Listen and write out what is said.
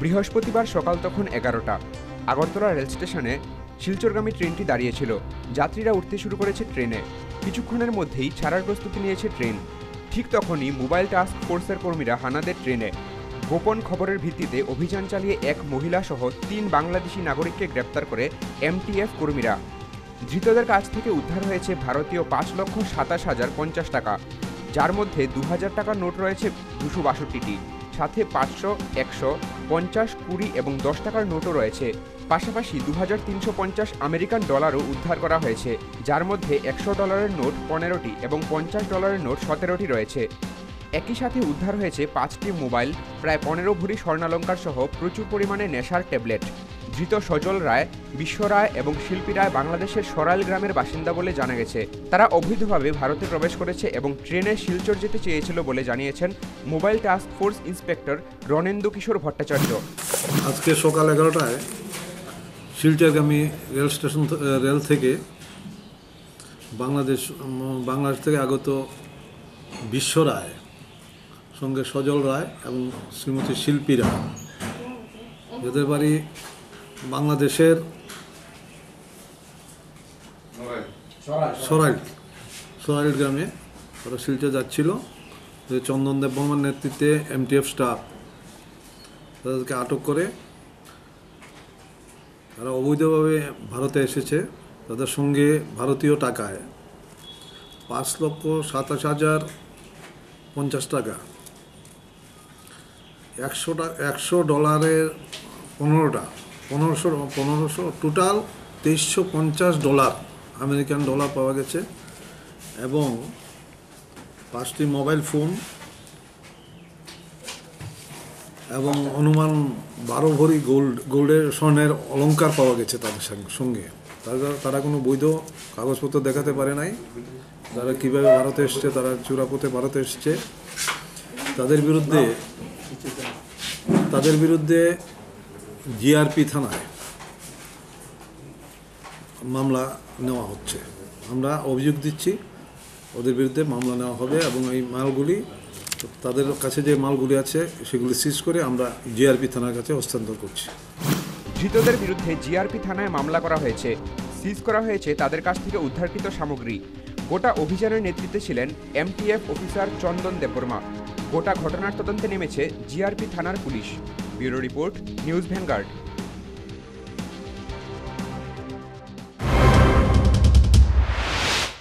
বৃহস্পতিবার সকাল তখন 11টা। আগরতলা রেল স্টেশনে শিলচরগামী ট্রেনটি দাঁড়িয়েছিল। যাত্রীরা উঠতে শুরু করেছে ট্রেনে। কিছুক্ষণের মধ্যেই ছাড়ার প্রস্তুতি নিয়েছে ট্রেন। ঠিক তখনই মোবাইল টাস্ক ফোর্সের কর্মীরা হানা দেয় ট্রেনে। গোপন খবরের ভিত্তিতে অভিযান চালিয়ে এক মহিলা সহ 3 বাংলাদেশি নাগরিককে গ্রেপ্তার করে এমটিএফ কর্মীরা। ধৃতদের কাছ থেকে উদ্ধার হয়েছে ভারতীয় 5,27,050 টাকা, যার মধ্যে 2,000 টাকার নোট রয়েছে 262টি, সাথে 500, 100, 50, 20 এবং 10 টাকার নোটও রয়েছে। পাশাপাশি 2,350 আমেরিকান ডলারও উদ্ধার করা হয়েছে, যার মধ্যে $100 নোট 15টি এবং $50 নোট 17টি রয়েছে। একই সাথে উদ্ধার হয়েছে 5টি মোবাইল, প্রায় 15 ভরি স্বর্ণালঙ্কার সহ প্রচুর পরিমাণে নেশার ট্যাবলেট। ধৃত সজল রায়, বিশ্ব রায় এবং শিল্পী রায় বাংলাদেশের সরাইল গ্রামের বাসিন্দা বলে জানা গেছে। তারা অবৈধভাবে ভারতে প্রবেশ করেছে এবং ট্রেনে শিলচর যেতে চেয়েছিল বলে জানিয়েছেন মোবাইল টাস্ক ফোর্স ইন্সপেক্টর রণেন্দু কিশোর ভট্টাচার্য। আজকে সকাল 11টায় শিলচরগামী রেল থেকে বাংলাদেশ থেকে আগত বিশ্ব রায় সঙ্গে সজল রায় এবং শ্রীমতী শিল্পী রায়, এদের বাড়ি বাংলাদেশের সরাইল গ্রামে। ওরা শিলচর যাচ্ছিল। চন্দন দেববর্মার নেতৃত্বে এমটিএফ স্টাফ তাদেরকে আটক করে তারা অবৈধভাবে ভারতে এসেছে। তাদের সঙ্গে ভারতীয় টাকায় 5,27,050 টাকা, $100 1500 টোটাল $2350 আমেরিকান ডলার পাওয়া গেছে এবং 5টি মোবাইল ফোন এবং অনুমান 12 ভরি গোল্ডের স্বর্ণের অলংকার পাওয়া গেছে তাদের সঙ্গে। তারা কোনো বৈধ কাগজপত্র দেখাতে পারে নাই। তারা কীভাবে ভারতে এসছে, তারা চোরাপথে ভারতে এসছে। তাদের বিরুদ্ধে জিআরপি থানায় মামলা নেওয়া হচ্ছে। আমরা অভিযোগ দিচ্ছি, ওদের বিরুদ্ধে মামলা নেওয়া হবে এবং এই মালগুলি, তাদের কাছে যে মালগুলি আছে সেগুলি সিজ করে আমরা জিআরপি থানার কাছে হস্তান্তর করছি। ধৃতদের বিরুদ্ধে জিআরপি থানায় মামলা করা হয়েছে। সিজ করা হয়েছে তাদের কাছ থেকে উদ্ধারকৃত সামগ্রী। গোটা অভিযানের নেতৃত্বে ছিলেন এমটিএফ অফিসার চন্দন দেববর্মা। গোটা ঘটনার তদন্তে নেমেছে জিআরপি থানার police. Bureau report, news vanguard.